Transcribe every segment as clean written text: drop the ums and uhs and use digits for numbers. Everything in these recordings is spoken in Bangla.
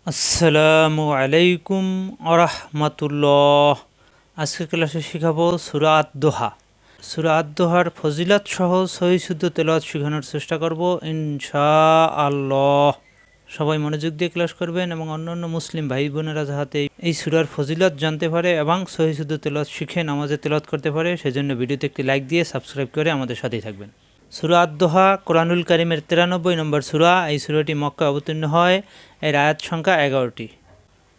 আসসালামু আলাইকুম আরহামাতুল্লাহ। আজকের ক্লাসে শেখাবো সূরা আদ-দোহা। সূরা আদ-দোহার ফজিলত সহ সহি শুদ্ধ তেলাওয়াত শেখানোর চেষ্টা করব ইনশাআল্লাহ। সবাই মনোযোগ দিয়ে ক্লাস করবেন এবং অন্যান্য মুসলিম ভাই বোনেরা যাতে এই সূরার ফজিলত জানতে পারে এবং সহি শুদ্ধ তেলাওয়াত শিখে নামাজে তেলাওয়াত করতে পারে সেজন্য ভিডিওতে একটি লাইক দিয়ে সাবস্ক্রাইব করে আমাদের সাথেই থাকবেন। সূরা আদ-দোহা কোরআনুল কারীমের 93 নম্বর সূরা। এই সূরাটি মক্কায় অবতীর্ণ হয়। এর আয়াত সংখ্যা 11টি।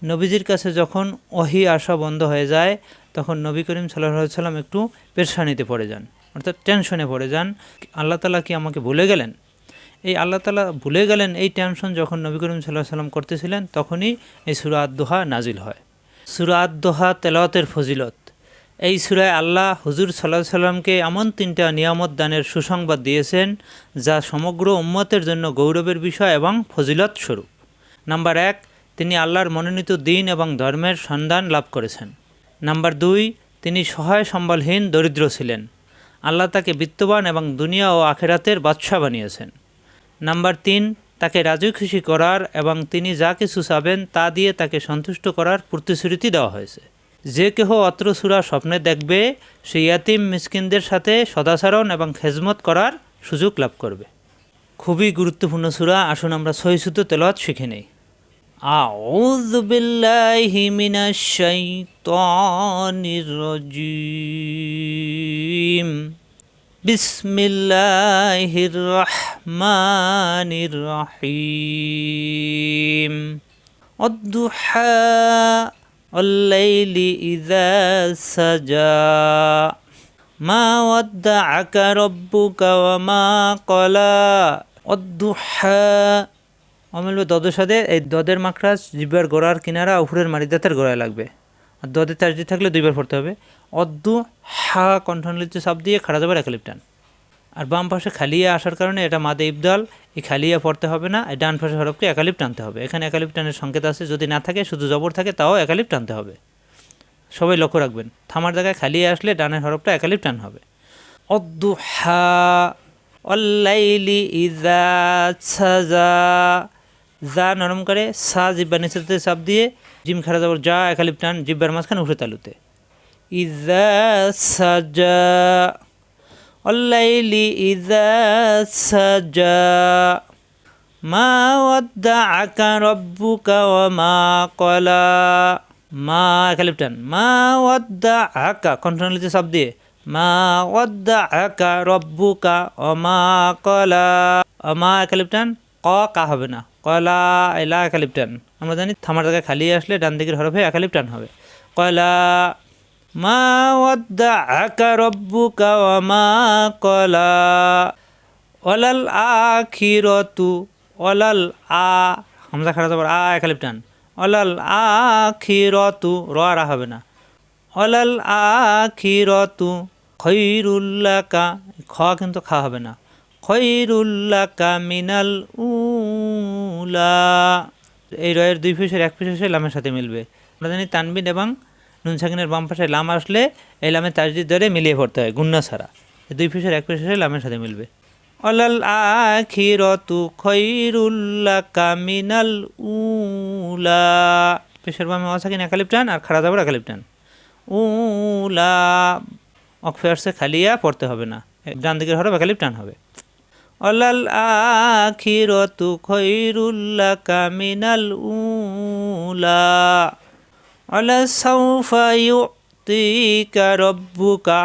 নবীজির কাছে যখন ওহী আসা বন্ধ হয়ে যায় তখন নবী করিম সাল্লাল্লাহু আলাইহি সাল্লাম একটু পেরেশানিতে পড়ে যান, অর্থাৎ টেনশনে পড়ে যান। আল্লাহ তাআলা কি আমাকে ভুলে গেলেন? এই আল্লাহ তাআলা ভুলে গেলেন এই টেনশন যখন নবী করিম সাল্লাল্লাহু আলাইহি সাল্লাম করতেছিলেন তখনই এই সূরা আদ-দোহা নাজিল হয়। সূরা আদ-দোহা তেলাওয়াতের ফজিলত। এই সূরায় আল্লাহ হুজুর সাল্লাল্লাহু আলাইহি সাল্লামকে এমন 3টা নিয়ামত দানের সুসংবাদ দিয়েছেন যা সমগ্র উম্মতের জন্য গৌরবের বিষয় এবং ফজিলত স্বরূপ। নাম্বার 1, তিনি আল্লাহর মনোনীত দ্বীন এবং ধর্মের সন্ধান লাভ করেছেন। নাম্বার 2, তিনি সহায় সম্বলহীন দরিদ্র ছিলেন। আল্লাহ তাকে বিত্তবান এবং দুনিয়া ও আখেরাতের বাদশা বানিয়েছেন। নাম্বার 3, তাকে রাজি খুশি করার এবং তিনি যা কিছু চাবেন তা দিয়ে তাকে সন্তুষ্ট করার প্রতিশ্রুতি দেওয়া হয়েছে। যে কেহ অত্র সূরা স্বপ্নে দেখবে সে ইয়াতিম মিসকিনদের সাথে সদাচরণ এবং খেজমত করার সুযোগ লাভ করবে। খুবই গুরুত্বপূর্ণ সূরা, আসুন আমরা সহি শুদ্ধ তেলাওয়াত শিখে নেই। আউযু বিল্লাহি মিনাশ শাইতানির রাজীম। বিসমিল্লাহির রহমানির রহিম। আদ-দুহা ওয়াল-লাইলি ইযা সাজা মা ওয়াদ্দাআকা রাব্বুকা ওয়া মা ক্বালা। আদ-দুহা অমিলবে দদের সাথে এই দদের মাখরাজ জিহ্বার গোড়ার কিনারা উপরের মারিদাতের গোড়ায় লাগবে, আর দদের তাসদিদ থাকলে দুইবার পড়তে হবে। অদ্দু হা কণ্ঠনালীতে চাপ দিয়ে খাড়া যাবার একালিপ টান। আর বাম পাশে খালিয়া আসার কারণে এটা মাদে ইবদাল, এই খালিয়া পড়তে হবে না, এই ডান পাশে হরফকে একালিপ টানতে হবে। এখানে একালিপ টানের সংকেত আছে, যদি না থাকে শুধু জবর থাকে তাও একালিপ টানতে হবে। সবাই লক্ষ্য রাখবেন, থামার জায়গায় খালিয়া আসলে ডানের হরফটা একালিপ টান হবে। অদ্দু হা ওয়াল-লাইলি ইযা সাজা, যা নরম করে সা জিব্বার নিচেতে চাপ দিয়ে জিম খাড়া যাবর যা একালিপ টান জিব্বার মাঝখানে উঠে তালুতে। ইযা সাজা ওয়াল-লাইলি ইযা সাজা মা ওয়াদ্দাআকা রাব্বুকা ওয়া মা ক্বালা। মা একালিপ টান, মা ওয়াদ্দাআকা কণ্ঠনালীতে চাপ দিয়ে মা ওয়াদ্দাআকা রাব্বুকা ওয়া মা ক্বালা। মা একালিপ টান, কা হবে না, কয়লা এলা একালিপ টান। আমরা জানি থামার জায়গায় খালি আসলে ডান দিকের হরফে একালিপ টান হবে। কয়লা মা ওয়াদ্দাআকা রাব্বুকা ওয়া মা ক্বালা। ওয়ালাল আখিরাতু, ওয়ালাল আ হামজা খাড়া যাবার আ একালিপ টান। ওয়ালাল আখিরাতু রা হবে না। ওয়ালাল আখিরাতু খায়রুল লাকা, খ কিন্তু খা হবে না। খায়রুল লাকা মিনাল উলা। এই রয়ের দুই পেশের এক পেশে লামের সাথে মিলবে। আমরা জানি তানবিন এবং নুন সাকিনের বাম পাশে লাম আসলে এই লামের তাসদিদ ধরে মিলিয়ে পড়তে হয় গুন্না ছাড়া। দুই পেশের এক পেশে লামের সাথে মিলবে। ওয়ালাল আখিরাতু খায়রুল লাকা মিনাল উলা। পেশের বামে সাকিন একালিপ টান আর খাড়া যাবার একালিপ টান। উলা অক্ষে আসছে খালিয়া পড়তে হবে না, ডান দিকের হরফ একালিপ টান হবে। ওয়ালাল আখিরাতু খায়রুল লাকা মিনাল উলা ওয়ালা সাউফা ইউতিকা রাব্বুকা।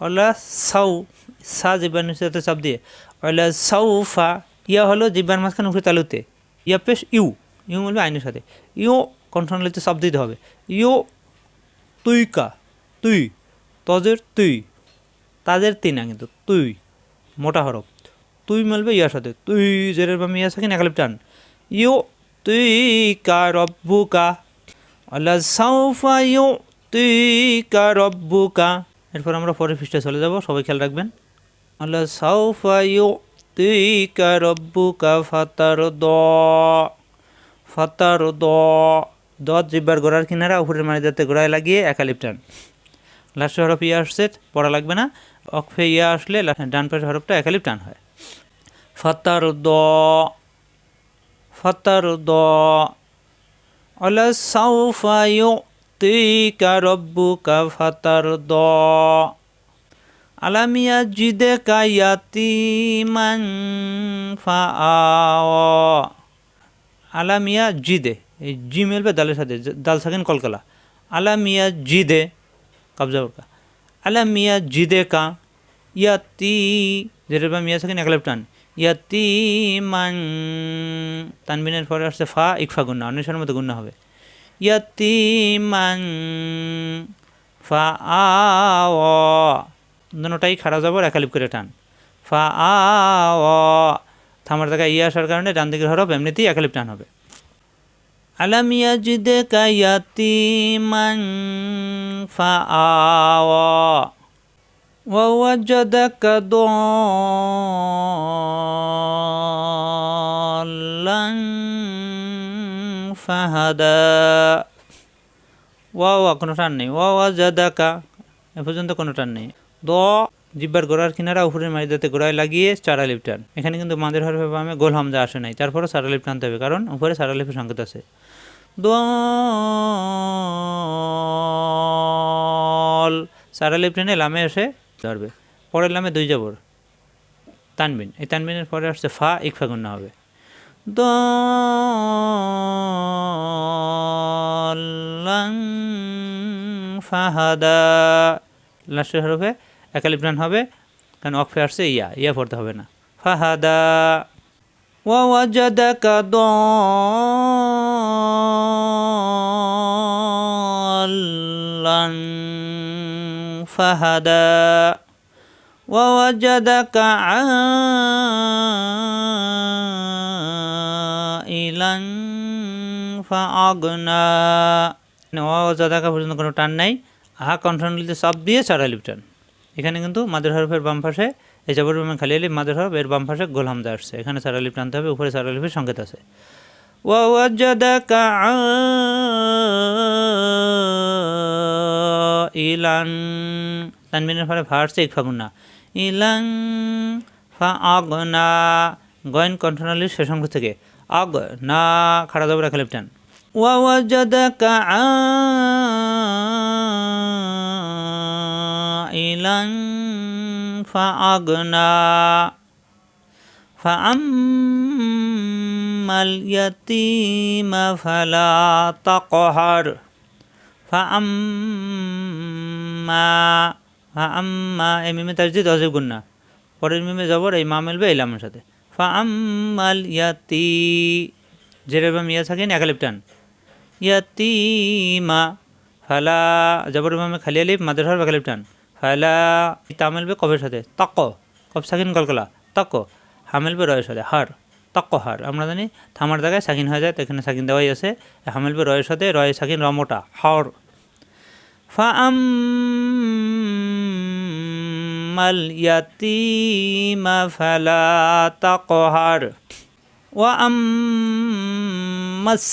ওয়ালা সাউ সা জিব্বার নিচেতে চাপ দিয়ে ওয়ালা সাউফা, ইয়া হলো জিব্বার মাঝখানে উঠে তালুতে, ইয়া পেশ ইউ, ইউ বলবে আইনের সাথে। ইউ কণ্ঠনালীতে চাপ দিতে হবে। ইউ তুইকা, তুই তজের তুই, তাদের তিন না কিন্তু তুই মোটা হরফ। তুই মিলবে ইয়ার সাথে, তুই জেরের বামে ইয়া সাকিন একালিপ টান। ইউ তুই কা রব্বুকা আল্লাহ সাউফা ইউ তুই কা রব্বুকা। এরপর আমরা পরের পৃষ্ঠায় চলে যাব, সবাই খেয়াল রাখবেন। আল্লাহ সাউফা ইউ তুই কা রব্বুকা ফাতার দ, ফাতার দ, দত জিব্বার গোড়ার কিনারা উপরের মারিদাতে গোড়ায় লাগিয়ে একালিপ টান। লাস্টের হরফ ইয়া আসছে পড়া লাগবে না, অক্ষে ইয়া আসলে ডান পাশের হরফটা একালিপ টান হয়। ফাতার দ, ফাতার দ ওয়ালা সাউফা ইউতিকা রব্বুকা ফাতারদা আলাম ইয়াজিদকা ইয়াতীমান ফাআওয়া আলাম ইয়াজিদে এই জি মিলবে দালের সাথে দাল সাকিন কলকলা আলাম ইয়াজিদে কবজা বরকা আলাম ইয়াজিদকা ইয়াতি যেরকম মিয়া সাকিন এক টান ইয়াতীমান তানবিনের পরে আসছে ফা ইকফা গুন্না অন্বেষণের মতো গুন্না হবে ইয়াতীমান ফাআওয়া দুটোটাই খাড়া যাবর একালিপ করে টান ফাআওয়া থামার জায়গায় ইয়া আসার কারণে ডান দিকের হরফ এমনিতেই একালিপ টান হবে আলাম ইয়াজিদকা ইয়াতীমান ফাআওয়া ওয়া ওয়াজাদাকা দাল্লান ফাহাদা ওয়া কোনো টান নেই ওয়া ওয়াজাদাকা এ পর্যন্ত কোনো টান নেই দ জিব্বার গোড়ার কিনারা উপরের মাঝদাতে গোড়ায় লাগিয়ে চার আলিফ টান এখানে কিন্তু মাদের হরফে বামে গোল হামজা আসে নাই তারপরে চার আলিফ টানতে হবে কারণ উপরে চার আলিফের সংকেত আছে দল চার আলিফ টেনে লামে এসে ধরবে পরের লামে দুই জবর তানবিন এই তানবিনের পরে আসছে ফা ইকফা গুন্না হবে দলান ফাহাদা লাস্টের হরফে একালিফ টান হবে কারণ অক্ষে আসছে ইয়া পড়তে হবে না ফাহাদা ওয়া ওয়াজাদাকা দাল্লান ফাহাদা ওয়া ওয়াজাদাকা আইলান ফাআগনা ওয়া ওয়াজাদাকা পর্যন্ত কোনো টান নাই কন্টিনিউতে সব দিয়ে চার আলিফ টান এখানে কিন্তু মাদের হরফের বাম পাশে এই জবর বামে খালি আলিফ মাদের হরফ এর বাম পাশে গোল হামজা আসছে এখানে চার আলিফ টানতে হবে উপরে চার আলিফের সংকেত আছে ওয়া ওয়াজাদাকা ইলান তানবিনের পরে ফা আসছে ইকফা গুন্না ইলান ফাআগনা গয়েন কন্টিনিউলি শেষ অংশ থেকে আগ না খাড়া জবর খালিফ টান ওয়া ওয়াজাদাকা আইলান ফাআগনা ফাআম্মাল ইয়াতীমা ফালা তাকহার ফাআম্মা এই মিমে তাজদীদ অজীব গুন্না পরের মিমে জবর এই মা মিলবে এই লামের সাথে ফাআম্মাল ইয়াতি যেরকম ইয়া থাকেন একালিফ টান ইয়াতীমা ফালা জবর মামে খালি আলিফ মাদের হরফ একালিফ টান ফালা তা মিলবে কবের সাথে তাক কব সাকিন কলকলা তাক হা মিলবে রয়ের সাথে হার তাক হার আমরা জানি থামার জায়গায় সাকিন হয়ে যায় তো এখানে সাকিন দেওয়াই আছে হা মিলবে রয়ের সাথে রয়ে সাকিন রমোটা হর ফাআম্মাল ইয়াতীমা ফালা তাকহার ওয়া আম্মাস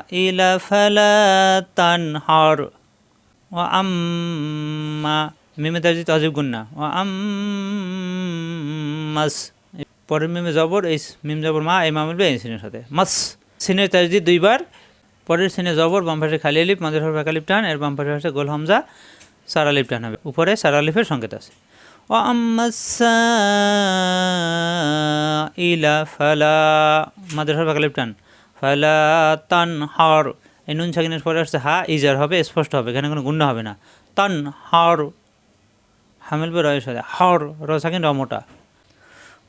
সাইলা ফালা তানহার ওয়া আম্মা মিমে তাজদীদ অজীব গুন্না ওয়া আম্মাস পরের মিমে জবর এই মিম জবর মা এই মা মিলবে এই সিনের সাথে মাস সিনের তাজদীদ দুইবার পরের সিনে জবর বাম পাশে খালি আলিফ মাদের হরফ একালিফ টান এর বাম পাশে আসে গোল হামজা চার আলিফ টান হবে উপরে চার আলিফের সংকেত আছে ওয়া আম্মাস সাইলা ফালা মাদের হরফ একালিফ টান ফালা তানহার এই নুন সাকিনের পরে আসছে হা ইজার হবে স্পষ্ট হবে এখানে কোনো গুন্না হবে না তানহার হা মিলবে রয়ের সাথে হর র সাকিন র মোটা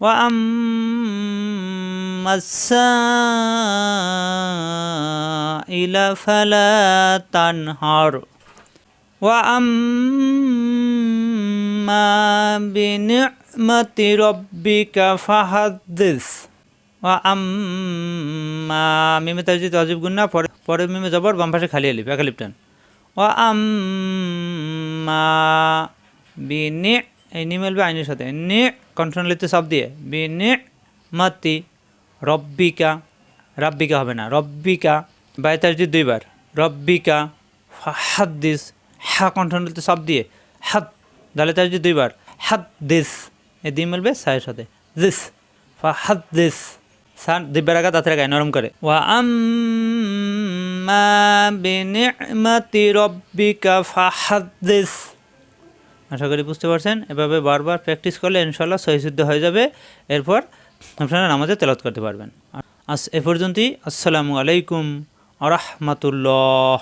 ওয়া আম্মাস সাইলা ফালা তানহার ওয়া আম্মা বিনি'মাতি রাব্বিকা ফাহাদ্দিস ওয়া আম্মা মিমে তাজদীদ অজীব গুন্না পরে মিমে জবর বাম পাশে খালি আলিফ একালিফ টান ওয়া আম্মা বিনি এই নি মিলবে আইনের সাথে নি কন্টিনিউতে সব দিয়ে বিনি'মাতি রব্বিকা রাব্বিকা হবে না রব্বিকা বাই তাজদীদ দুইবার রব্বিকা ফাহাদ্দিস হা কন্টিনিউতে সব দিয়ে হাদ দালে তাজদীদ দুইবার হাদ্দিস এই দুই মিলবে সায়ের সাথে দিস ফাহাদ্দিস সান দিব্যা রাখা দাঁতের গায়ে নরম করে। ওয়া আম্মা বিনি'মাতি রাব্বিকা ফাহাদ্দিস। আশা করি বুঝতে পারছেন। এভাবে বারবার প্র্যাকটিস করলে ইনশাআল্লাহ সহিশুদ্ধ হয়ে যাবে। এরপর আপনারা নামাজে তেলাওয়াত করতে পারবেন। এ পর্যন্তই। আসসালামু আলাইকুম ওয়া রাহমাতুল্লাহ।